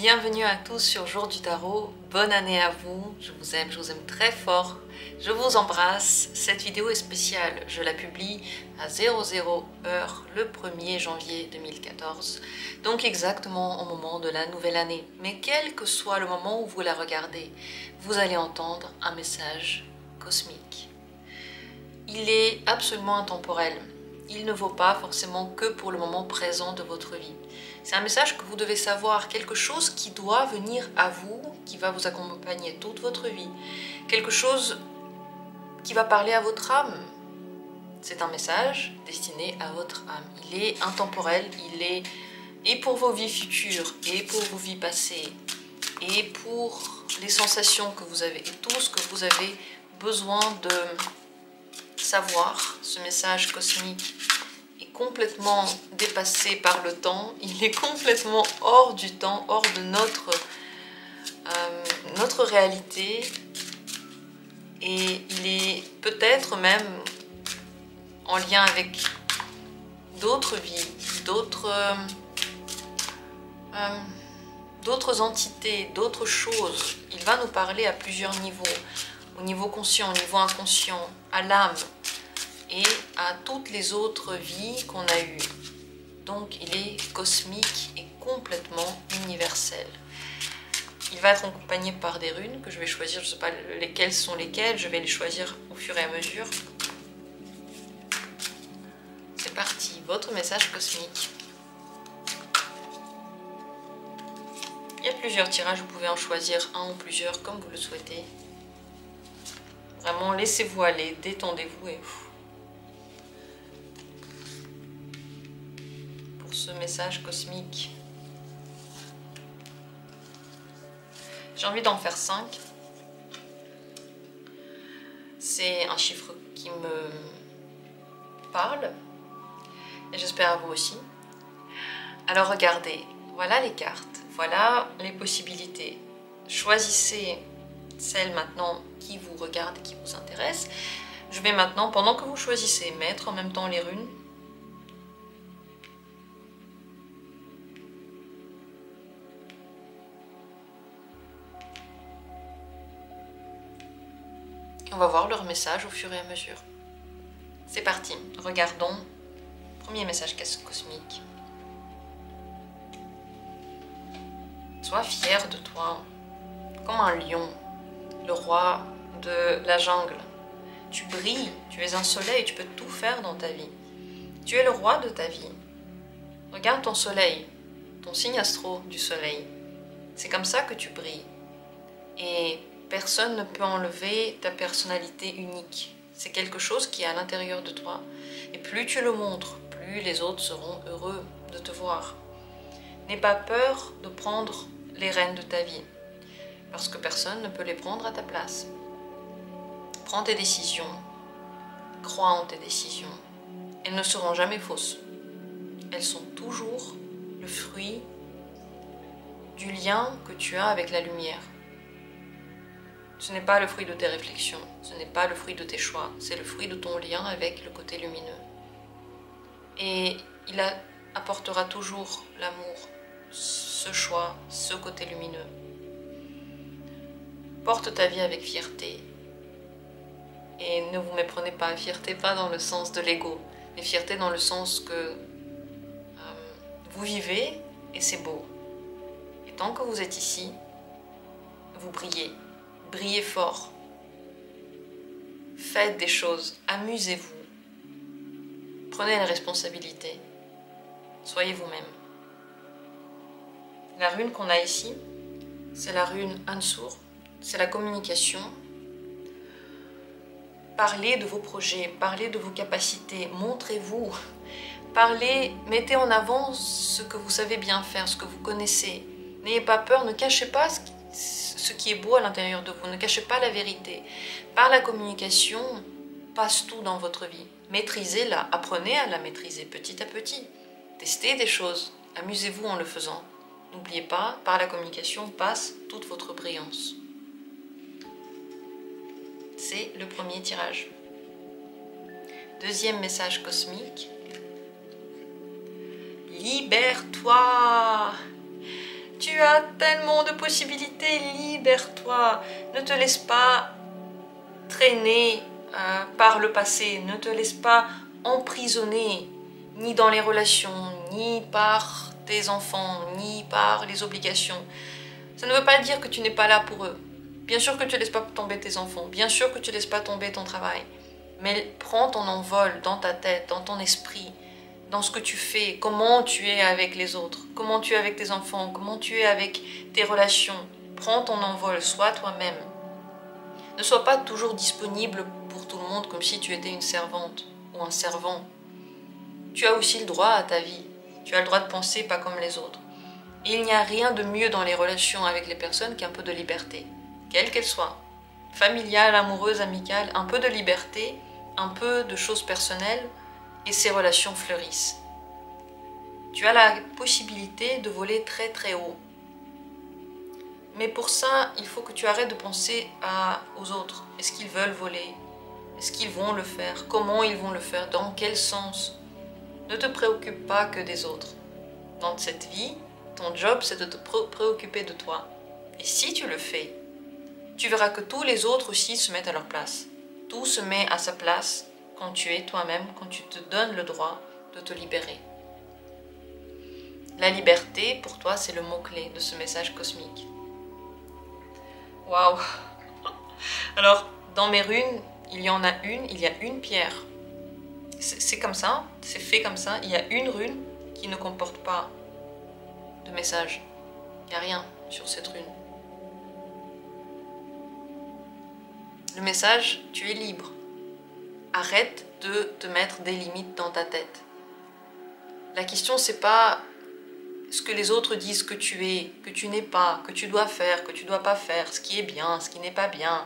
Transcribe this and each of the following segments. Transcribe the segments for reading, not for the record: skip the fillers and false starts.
Bienvenue à tous sur Jour du Tarot, bonne année à vous, je vous aime très fort, je vous embrasse. Cette vidéo est spéciale, je la publie à 00 heure le 1er janvier 2014, donc exactement au moment de la nouvelle année. Mais quel que soit le moment où vous la regardez, vous allez entendre un message cosmique. Il est absolument intemporel, il ne vaut pas forcément que pour le moment présent de votre vie. C'est un message que vous devez savoir, quelque chose qui doit venir à vous, qui va vous accompagner toute votre vie, quelque chose qui va parler à votre âme. C'est un message destiné à votre âme. Il est intemporel, il est et pour vos vies futures, et pour vos vies passées, et pour les sensations que vous avez, et tout ce que vous avez besoin de savoir. Ce message cosmique complètement dépassé par le temps, il est complètement hors du temps, hors de notre réalité, et il est peut-être même en lien avec d'autres vies, d'autres entités, d'autres choses. Il va nous parler à plusieurs niveaux, au niveau conscient, au niveau inconscient, à l'âme, et à toutes les autres vies qu'on a eues. Donc il est cosmique et complètement universel. Il va être accompagné par des runes que je vais choisir, je ne sais pas lesquelles sont lesquelles, je vais les choisir au fur et à mesure. C'est parti, votre message cosmique. Il y a plusieurs tirages, vous pouvez en choisir un ou plusieurs comme vous le souhaitez. Vraiment, laissez-vous aller, détendez-vous et... ce message cosmique. J'ai envie d'en faire 5. C'est un chiffre qui me parle et j'espère à vous aussi. Alors regardez, voilà les cartes, voilà les possibilités. Choisissez celle maintenant qui vous regarde et qui vous intéresse. Je vais maintenant, pendant que vous choisissez, mettre en même temps les runes. On va voir leur message au fur et à mesure. C'est parti, regardons. Premier message cosmique. Sois fier de toi, comme un lion, le roi de la jungle. Tu brilles, tu es un soleil, tu peux tout faire dans ta vie. Tu es le roi de ta vie. Regarde ton soleil, ton signe astro du soleil. C'est comme ça que tu brilles. Et personne ne peut enlever ta personnalité unique. C'est quelque chose qui est à l'intérieur de toi. Et plus tu le montres, plus les autres seront heureux de te voir. N'aie pas peur de prendre les rênes de ta vie, parce que personne ne peut les prendre à ta place. Prends tes décisions, crois en tes décisions. Elles ne seront jamais fausses. Elles sont toujours le fruit du lien que tu as avec la lumière. Ce n'est pas le fruit de tes réflexions, ce n'est pas le fruit de tes choix, c'est le fruit de ton lien avec le côté lumineux. Et il apportera toujours l'amour, ce choix, ce côté lumineux. Porte ta vie avec fierté. Et ne vous méprenez pas, fierté pas dans le sens de l'ego, mais fierté dans le sens que vous vivez et c'est beau. Et tant que vous êtes ici, vous brillez. Brillez fort, faites des choses, amusez-vous, prenez la responsabilité, soyez vous-même. La rune qu'on a ici, c'est la rune Ansur, c'est la communication. Parlez de vos projets, parlez de vos capacités, montrez-vous, parlez, mettez en avant ce que vous savez bien faire, ce que vous connaissez. N'ayez pas peur, ne cachez pas ce qui est beau à l'intérieur de vous, ne cachez pas la vérité. Par la communication, passe tout dans votre vie. Maîtrisez-la, apprenez à la maîtriser petit à petit. Testez des choses, amusez-vous en le faisant. N'oubliez pas, par la communication passe toute votre brillance. C'est le premier tirage. Deuxième message cosmique. Libère-toi! Tu Tu as tellement de possibilités, libère-toi. Ne te laisse pas traîner par le passé. Ne te laisse pas emprisonner, ni dans les relations, ni par tes enfants, ni par les obligations. Ça ne veut pas dire que tu n'es pas là pour eux. Bien sûr que tu ne laisses pas tomber tes enfants, bien sûr que tu ne laisses pas tomber ton travail. Mais prends ton envol dans ta tête, dans ton esprit, dans ce que tu fais, comment tu es avec les autres, comment tu es avec tes enfants, comment tu es avec tes relations. Prends ton envol, sois toi-même. Ne sois pas toujours disponible pour tout le monde comme si tu étais une servante ou un servant. Tu as aussi le droit à ta vie. Tu as le droit de penser pas comme les autres. Et il n'y a rien de mieux dans les relations avec les personnes qu'un peu de liberté, quelle qu'elle soit. Familiale, amoureuse, amicale, un peu de liberté, un peu de choses personnelles, et ces relations fleurissent. Tu as la possibilité de voler très très haut. Mais pour ça, il faut que tu arrêtes de penser aux autres. Est-ce qu'ils veulent voler? Est-ce qu'ils vont le faire? Comment ils vont le faire? Dans quel sens? Ne te préoccupe pas que des autres. Dans cette vie, ton job, c'est de te préoccuper de toi. Et si tu le fais, tu verras que tous les autres aussi se mettent à leur place. Tout se met à sa place quand tu es toi-même, quand tu te donnes le droit de te libérer. La liberté, pour toi, c'est le mot-clé de ce message cosmique. Waouh! Alors, dans mes runes, il y a une pierre. C'est comme ça, c'est fait comme ça. Il y a une rune qui ne comporte pas de message. Il n'y a rien sur cette rune. Le message, tu es libre. Arrête de te mettre des limites dans ta tête. La question, c'est pas ce que les autres disent que tu es, que tu n'es pas, que tu dois faire, que tu dois pas faire, ce qui est bien, ce qui n'est pas bien,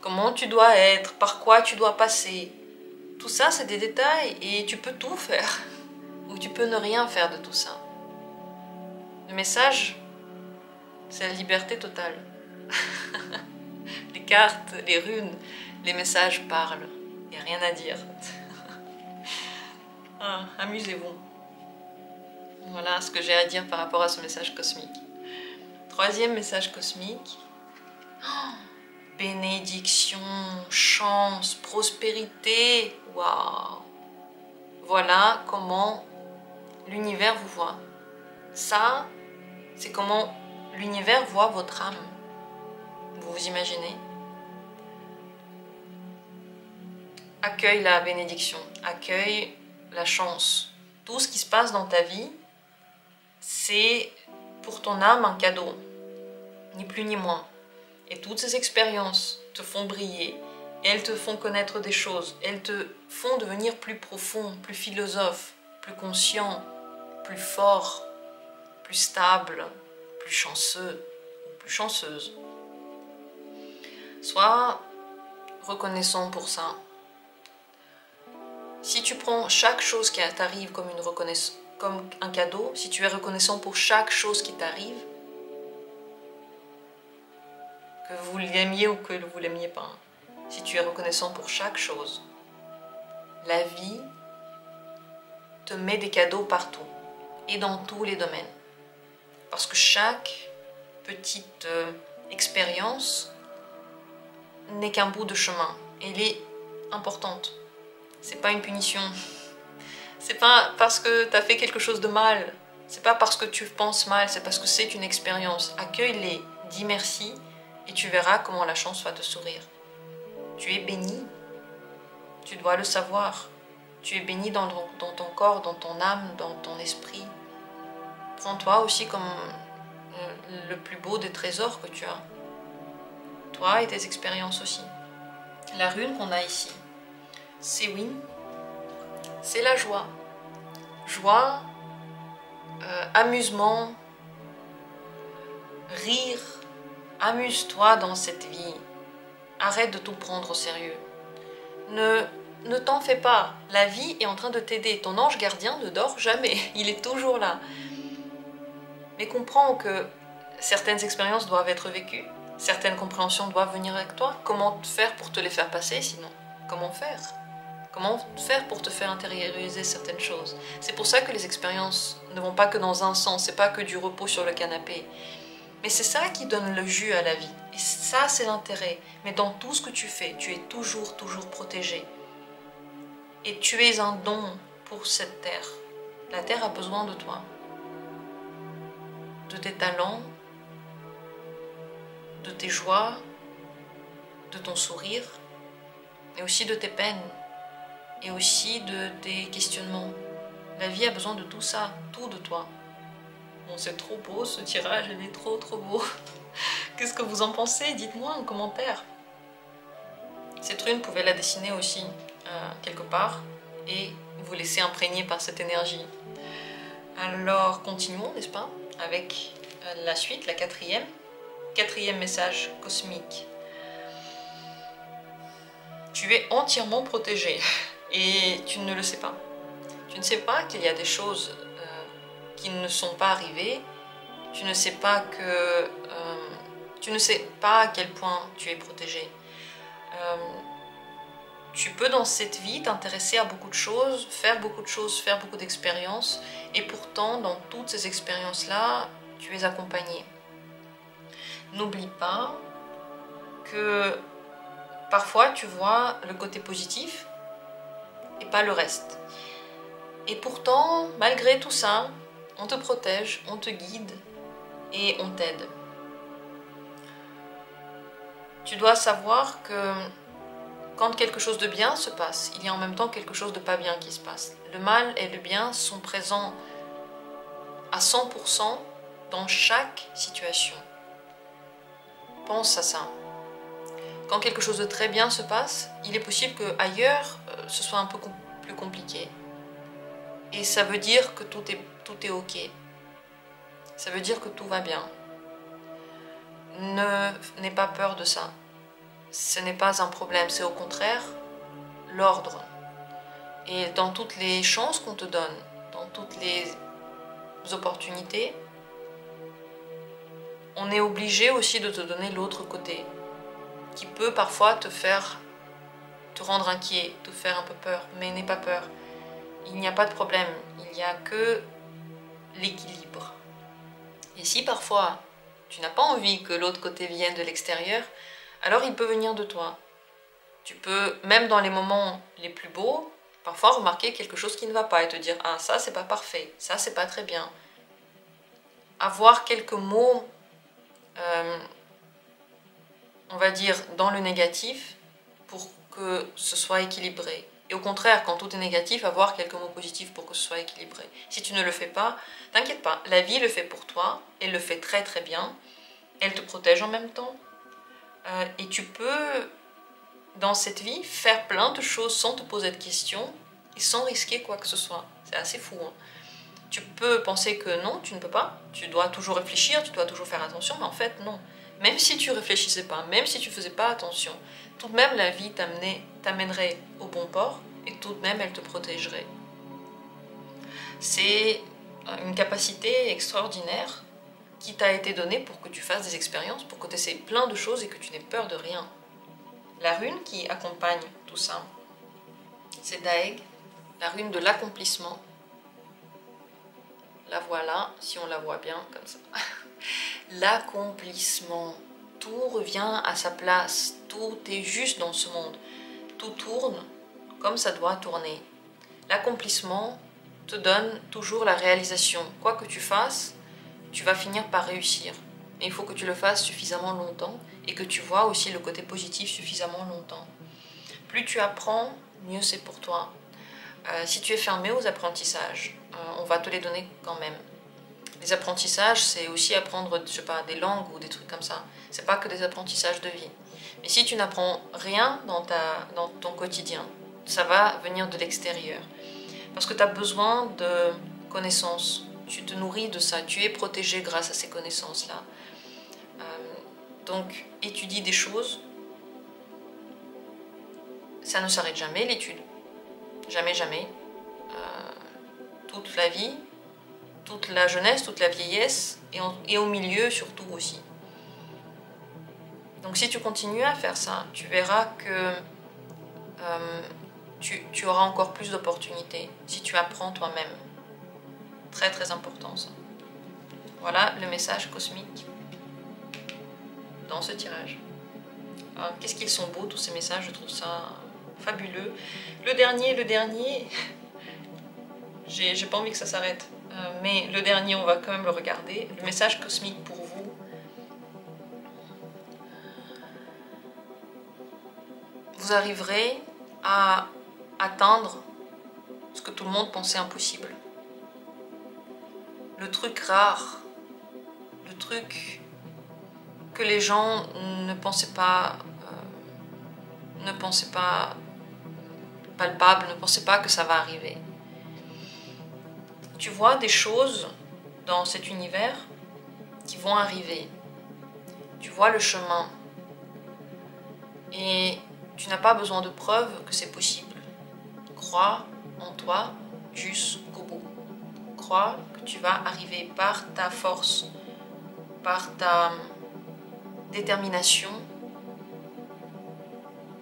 comment tu dois être, par quoi tu dois passer. Tout ça, c'est des détails et tu peux tout faire. Ou tu peux ne rien faire de tout ça. Le message, c'est la liberté totale. Les cartes, les runes, les messages parlent. Il n'y a rien à dire. Amusez-vous. Voilà ce que j'ai à dire par rapport à ce message cosmique. Troisième message cosmique. Bénédiction, chance, prospérité. Waouh! Voilà comment l'univers vous voit. Ça, c'est comment l'univers voit votre âme. Vous vous imaginez? Accueille la bénédiction, accueille la chance. Tout ce qui se passe dans ta vie, c'est pour ton âme un cadeau, ni plus ni moins. Et toutes ces expériences te font briller, et elles te font connaître des choses, elles te font devenir plus profond, plus philosophe, plus conscient, plus fort, plus stable, plus chanceux, ou plus chanceuse. Sois reconnaissant pour ça. Si tu prends chaque chose qui t'arrive comme un cadeau, si tu es reconnaissant pour chaque chose qui t'arrive, que vous l'aimiez ou que vous l'aimiez pas, si tu es reconnaissant pour chaque chose, la vie te met des cadeaux partout et dans tous les domaines. Parce que chaque petite expérience n'est qu'un bout de chemin. Elle est importante. C'est pas une punition. C'est pas parce que tu as fait quelque chose de mal. C'est pas parce que tu penses mal, c'est parce que c'est une expérience. Accueille-les, dis merci et tu verras comment la chance va te sourire. Tu es béni. Tu dois le savoir. Tu es béni dans ton corps, dans ton âme, dans ton esprit. Prends-toi aussi comme le plus beau des trésors que tu as. Toi et tes expériences aussi. La rune qu'on a ici, c'est Win, c'est la joie. Joie, amusement, rire, amuse-toi dans cette vie. Arrête de tout prendre au sérieux. Ne t'en fais pas, la vie est en train de t'aider. Ton ange gardien ne dort jamais, il est toujours là. Mais comprends que certaines expériences doivent être vécues, certaines compréhensions doivent venir avec toi. Comment faire pour te les faire passer sinon? Comment faire? Comment faire pour te faire intérioriser certaines choses? C'est pour ça que les expériences ne vont pas que dans un sens, c'est pas que du repos sur le canapé. Mais c'est ça qui donne le jus à la vie. Et ça, c'est l'intérêt. Mais dans tout ce que tu fais, tu es toujours protégé. Et tu es un don pour cette terre. La terre a besoin de toi. De tes talents, de tes joies, de ton sourire, et aussi de tes peines. Et aussi de tes questionnements. La vie a besoin de tout ça, tout de toi. Bon, c'est trop beau ce tirage, il est trop beau. Qu'est-ce que vous en pensez? Dites-moi en commentaire. Cette rune, vous pouvez la dessiner aussi quelque part et vous laisser imprégner par cette énergie. Alors, continuons, n'est-ce pas, avec la suite, la quatrième. Quatrième message cosmique. Tu es entièrement protégé. Et tu ne le sais pas. Tu ne sais pas qu'il y a des choses qui ne sont pas arrivées. Tu ne sais pas tu ne sais pas à quel point tu es protégé. Tu peux dans cette vie t'intéresser à beaucoup de choses, faire beaucoup d'expériences. Et pourtant, dans toutes ces expériences-là, tu es accompagné. N'oublie pas que parfois tu vois le côté positif et pas le reste. Et pourtant, malgré tout ça, on te protège, on te guide et on t'aide. Tu dois savoir que quand quelque chose de bien se passe, il y a en même temps quelque chose de pas bien qui se passe. Le mal et le bien sont présents à 100% dans chaque situation. Pense à ça. Quand quelque chose de très bien se passe, il est possible qu'ailleurs, ce soit un peu plus compliqué. Et ça veut dire que tout est ok. Ça veut dire que tout va bien. N'aie pas peur de ça. Ce n'est pas un problème, c'est au contraire l'ordre. Et dans toutes les chances qu'on te donne, dans toutes les opportunités, on est obligé aussi de te donner l'autre côté, qui peut parfois te rendre inquiet, te faire un peu peur, mais n'aie pas peur. Il n'y a pas de problème, il n'y a que l'équilibre. Et si parfois tu n'as pas envie que l'autre côté vienne de l'extérieur, alors il peut venir de toi. Tu peux, même dans les moments les plus beaux, parfois remarquer quelque chose qui ne va pas et te dire « Ah, ça c'est pas parfait, ça c'est pas très bien ». Avoir quelques mots, on va dire, dans le négatif pour que ce soit équilibré. Et au contraire, quand tout est négatif, avoir quelques mots positifs pour que ce soit équilibré. Si tu ne le fais pas, t'inquiète pas, la vie le fait pour toi, elle le fait très très bien, elle te protège en même temps. Et tu peux, dans cette vie, faire plein de choses sans te poser de questions et sans risquer quoi que ce soit. C'est assez fou, hein. Tu peux penser que non, tu ne peux pas, tu dois toujours réfléchir, tu dois toujours faire attention, mais en fait non. Même si tu réfléchissais pas, même si tu faisais pas attention, tout de même la vie t'amènerait au bon port et tout de même elle te protégerait. C'est une capacité extraordinaire qui t'a été donnée pour que tu fasses des expériences, pour que tu essaies plein de choses et que tu n'aies peur de rien. La rune qui accompagne tout ça, c'est Daeg, la rune de l'accomplissement. La voilà, si on la voit bien comme ça. L'accomplissement. Tout revient à sa place. Tout est juste dans ce monde. Tout tourne comme ça doit tourner. L'accomplissement te donne toujours la réalisation. Quoi que tu fasses, tu vas finir par réussir. Mais il faut que tu le fasses suffisamment longtemps et que tu vois aussi le côté positif suffisamment longtemps. Plus tu apprends, mieux c'est pour toi. Si tu es fermé aux apprentissages, on va te les donner quand même. Les apprentissages, c'est aussi apprendre, je sais pas, des langues ou des trucs comme ça. C'est pas que des apprentissages de vie. Mais si tu n'apprends rien dans ton quotidien, ça va venir de l'extérieur. Parce que tu as besoin de connaissances. Tu te nourris de ça. Tu es protégé grâce à ces connaissances-là. Donc, étudie des choses. Ça ne s'arrête jamais, l'étude. Jamais, jamais. Toute la vie, toute la jeunesse, toute la vieillesse, et au milieu surtout aussi. Donc si tu continues à faire ça, tu verras que tu auras encore plus d'opportunités si tu apprends toi-même. Très très important ça. Voilà le message cosmique dans ce tirage. Qu'est-ce qu'ils sont beaux tous ces messages, je trouve ça fabuleux. Le dernier, j'ai pas envie que ça s'arrête, mais le dernier on va quand même le regarder. Le message cosmique pour vous. Vous arriverez à atteindre ce que tout le monde pensait impossible. Le truc rare, le truc que les gens ne pensaient pas palpable, ne pensaient pas que ça va arriver. Tu vois des choses dans cet univers qui vont arriver. Tu vois le chemin. Et tu n'as pas besoin de preuves que c'est possible. Crois en toi jusqu'au bout. Crois que tu vas arriver par ta force, par ta détermination.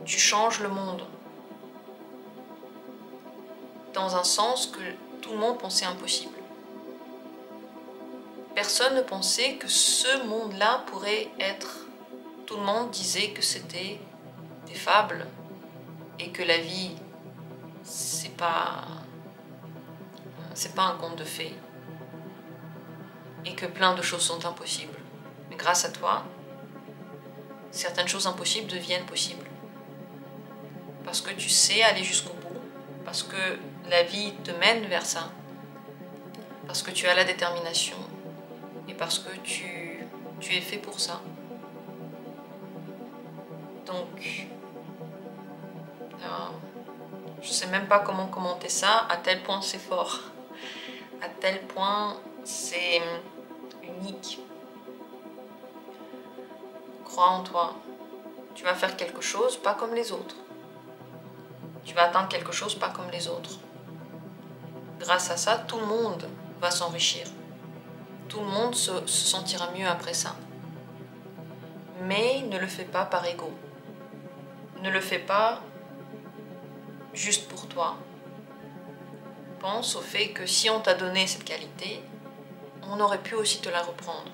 Tu changes le monde. Dans un sens que tout le monde pensait impossible. Personne ne pensait que ce monde-là pourrait être... Tout le monde disait que c'était des fables et que la vie, c'est pas un conte de fées et que plein de choses sont impossibles. Mais grâce à toi, certaines choses impossibles deviennent possibles. Parce que tu sais aller jusqu'au bout, parce que la vie te mène vers ça, parce que tu as la détermination et parce que tu es fait pour ça. Donc, je sais même pas comment commenter ça, à tel point c'est fort, à tel point c'est unique. Crois en toi, tu vas faire quelque chose pas comme les autres. Tu vas atteindre quelque chose pas comme les autres. Grâce à ça, tout le monde va s'enrichir. Tout le monde se sentira mieux après ça. Mais ne le fais pas par ego. Ne le fais pas juste pour toi. Pense au fait que si on t'a donné cette qualité, on aurait pu aussi te la reprendre.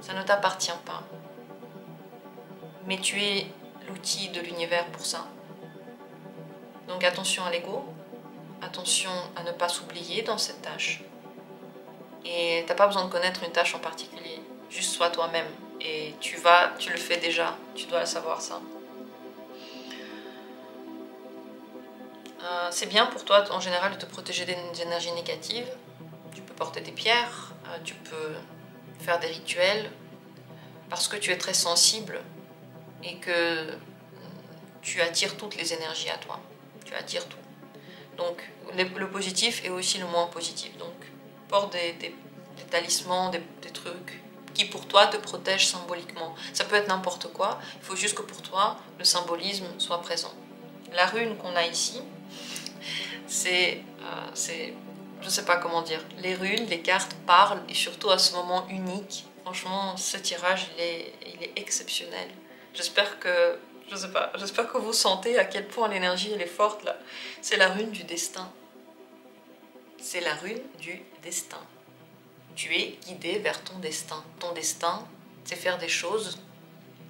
Ça ne t'appartient pas. Mais tu es l'outil de l'univers pour ça. Donc attention à l'ego, attention à ne pas s'oublier dans cette tâche. Et t'as pas besoin de connaître une tâche en particulier, juste sois toi-même. Et tu le fais déjà, tu dois le savoir ça. C'est bien pour toi en général de te protéger des énergies négatives. Tu peux porter des pierres, tu peux faire des rituels, parce que tu es très sensible et que tu attires toutes les énergies à toi. Tu attires tout. Donc le positif est aussi le moins positif. Donc porte des talismans, des trucs qui pour toi te protègent symboliquement. Ça peut être n'importe quoi, il faut juste que pour toi le symbolisme soit présent. La rune qu'on a ici, c'est je sais pas comment dire, les runes, les cartes parlent et surtout à ce moment unique. Franchement, ce tirage il est exceptionnel. J'espère que j'espère que vous sentez à quel point l'énergie elle est forte là. C'est la rune du destin. C'est la rune du destin. Tu es guidé vers ton destin. Ton destin, c'est faire des choses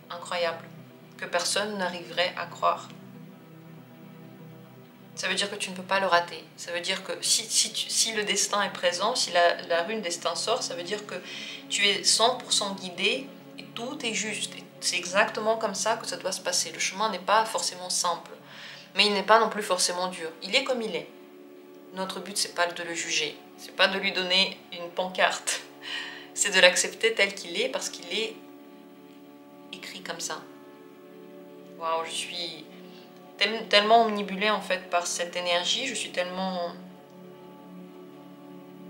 incroyables que personne n'arriverait à croire. Ça veut dire que tu ne peux pas le rater. Ça veut dire que si le destin est présent, si la rune destin sort, ça veut dire que tu es 100% guidé et tout est juste. C'est exactement comme ça que ça doit se passer. Le chemin n'est pas forcément simple, mais il n'est pas non plus forcément dur. Il est comme il est. Notre but, c'est pas de le juger, c'est pas de lui donner une pancarte, c'est de l'accepter tel qu'il est parce qu'il est écrit comme ça. Waouh, je suis tellement omnibulée en fait par cette énergie, je suis tellement...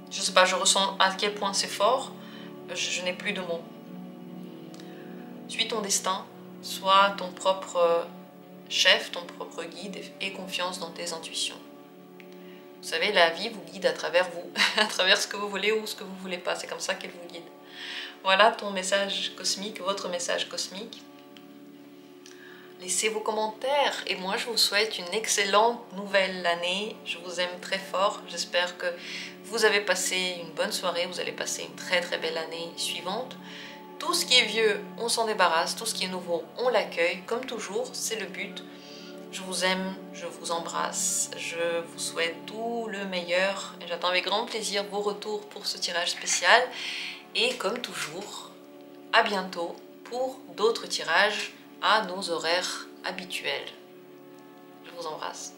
Je sais pas, je ressens à quel point c'est fort, je n'ai plus de mots. Suis ton destin, sois ton propre chef, ton propre guide et confiance dans tes intuitions. Vous savez, la vie vous guide à travers vous, à travers ce que vous voulez ou ce que vous ne voulez pas. C'est comme ça qu'elle vous guide. Voilà ton message cosmique, votre message cosmique. laissez vos commentaires. Et moi, je vous souhaite une excellente nouvelle année. Je vous aime très fort. J'espère que vous avez passé une bonne soirée. Vous allez passer une très très belle année suivante. Tout ce qui est vieux, on s'en débarrasse. Tout ce qui est nouveau, on l'accueille. Comme toujours, c'est le but. Je vous aime, je vous embrasse, je vous souhaite tout le meilleur et j'attends avec grand plaisir vos retours pour ce tirage spécial. Et comme toujours, à bientôt pour d'autres tirages à nos horaires habituels. Je vous embrasse.